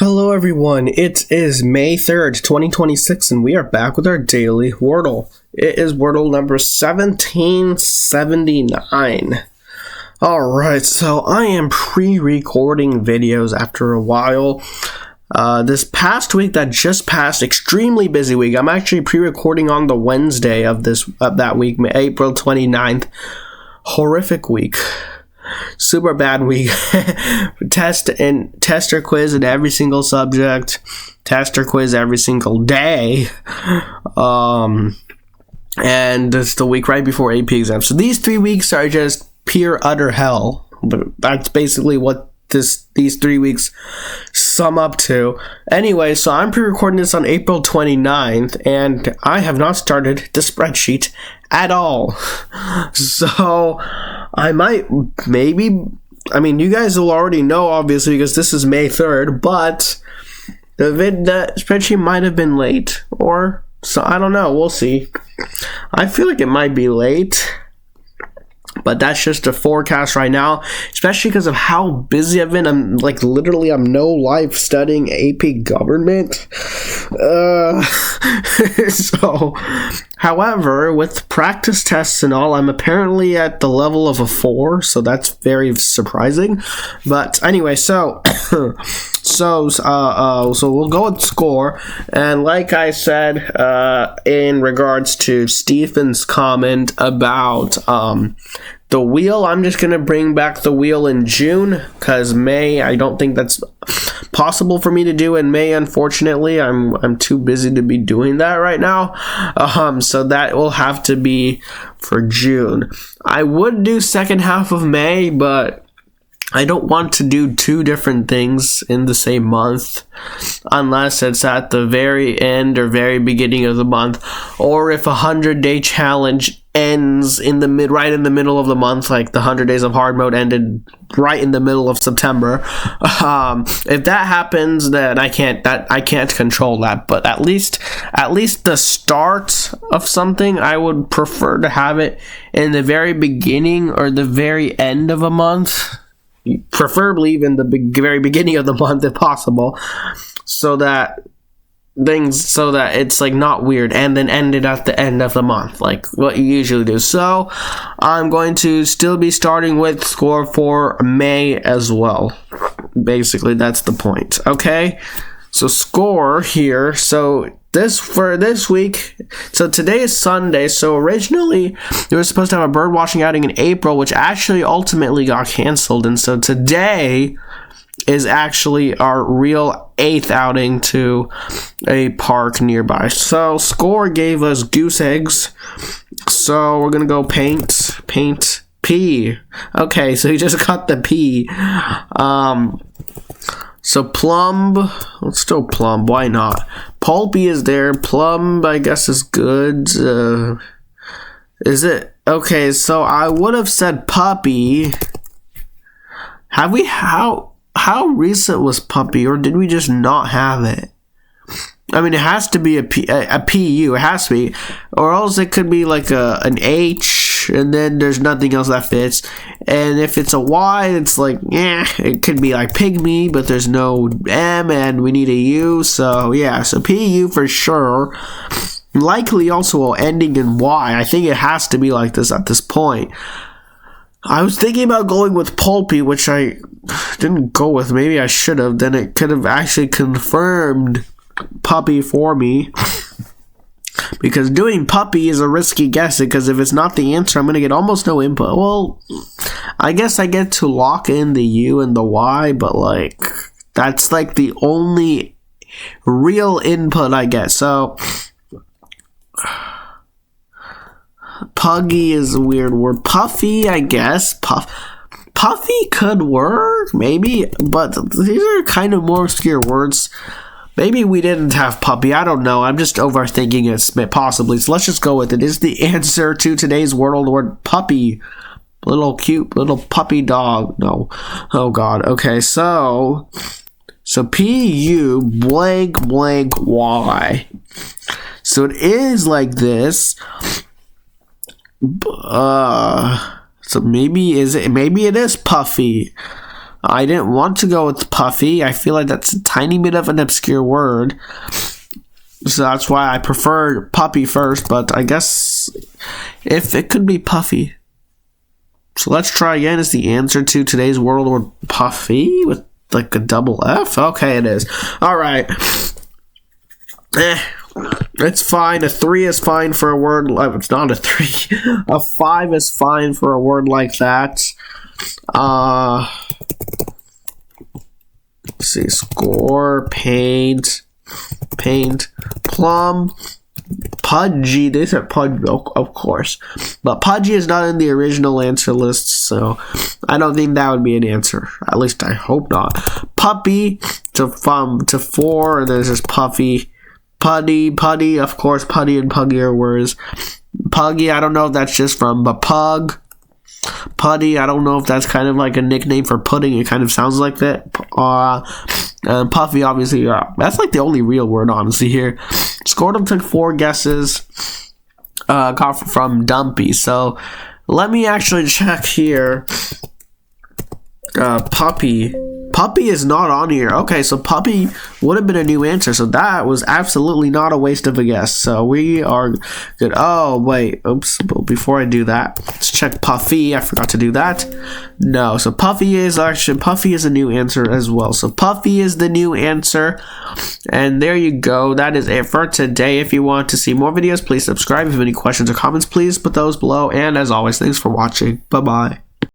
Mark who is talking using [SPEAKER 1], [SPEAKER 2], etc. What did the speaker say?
[SPEAKER 1] Hello everyone, it is May 3rd, 2026, and we are back with our daily Wordle. It is Wordle number 1779. Alright, so I am pre-recording videos after a while. This past week that just passed, extremely busy week. I'm actually pre-recording on the Wednesday of that week, April 29th. Horrific week. Super bad week. Tester quiz in every single subject. Tester quiz every single day. And it's the week right before AP exams. So these 3 weeks are just pure utter hell. But that's basically what these 3 weeks sum up to. Anyway, so I'm pre-recording this on April 29th, and I have not started the spreadsheet at all. So I might, maybe, I mean, you guys will already know, obviously, because this is May 3rd, but the spreadsheet might have been late, or, so I don't know, we'll see. I feel like it might be late, but that's just a forecast right now, especially because of how busy I've been. I'm like, literally, I'm no life studying AP government. So, however, with practice tests and all, I'm apparently at the level of a 4, so that's very surprising. But anyway, so we'll go with score, and like I said, in regards to Stephen's comment about the wheel, I'm just going to bring back the wheel in June, because May, I don't think that's possible for me to do in May, unfortunately. I'm too busy to be doing that right now. So that will have to be for June. I would do second half of May, but I don't want to do 2 different things in the same month, unless it's at the very end or very beginning of the month, or if a 100-day challenge ends right in the middle of the month, like the 100 days of hard mode ended right in the middle of September. If that happens, then I can't control that. But at least the start of something, I would prefer to have it in the very beginning or the very end of a month. Preferably even the very beginning of the month if possible, so that it's like not weird, and then ended at the end of the month like what you usually do. So I'm going to still be starting with score for May as well. Basically, that's the point. Okay, so score here. So for this week, so today is Sunday, so originally they were supposed to have a bird watching outing in April, which actually ultimately got canceled, and so today is actually our real 8th outing to a park nearby. So score gave us goose eggs, so we're gonna go paint P. Okay, so he just got the P. So plum, let's do plum, why not? Pulpy is there, plum I guess is good. Is it? Okay, so I would have said puppy. Have we, how recent was puppy, or did we just not have it? I mean, it has to be a PU, it has to be, or else it could be like an H, and then there's nothing else that fits. And if it's a Y, it's like, it could be like pygmy, but there's no M, and we need a U, so yeah, so PU for sure. Likely also ending in Y. I think it has to be like this at this point. I was thinking about going with pulpy, which I didn't go with. Maybe I should have. Then it could have actually confirmed puppy for me. Because doing puppy is a risky guess, because if it's not the answer, I'm going to get almost no input. Well, I guess I get to lock in the U and the Y, but like, that's like the only real input I get. So puggy is a weird word. Puffy, I guess. Puffy could work, maybe, but these are kind of more obscure words. Maybe we didn't have puppy. I don't know. I'm just overthinking it, possibly. So let's just go with it. Is the answer to today's Wordle the word puppy? Little cute, little puppy dog. No. Oh, God. Okay, so P-U blank blank Y. So it is like this. So maybe it is puffy. I didn't want to go with puffy. I feel like that's a tiny bit of an obscure word. So that's why I prefer puppy first, but I guess if it could be puffy. So let's try again. Is the answer to today's word word puffy with like a double F? Okay, it is. Alright. It's fine. A 3 is fine for a word like, it's not a 3. A 5 is fine for a word like that. Let's see, score, paint, plum, pudgy. They said pudgy, of course, but pudgy is not in the original answer list, so I don't think that would be an answer. At least I hope not. Puppy to 4, and there's just puffy. Putty, of course, putty and puggy are words. Puggy, I don't know if that's just from, but pug. Putty, I don't know if that's kind of like a nickname for pudding. It kind of sounds like that. And puffy, obviously, that's like the only real word, honestly, here. Scoredom took 4 guesses. Got from Dumpy. So let me actually check here. Puppy. Puppy is not on here. Okay, so puppy would have been a new answer. So that was absolutely not a waste of a guess. So we are good. Oh, wait. Oops. Before I do that, let's check puffy. I forgot to do that. No. So puffy is a new answer as well. So puffy is the new answer. And there you go. That is it for today. If you want to see more videos, please subscribe. If you have any questions or comments, please put those below. And as always, thanks for watching. Bye-bye.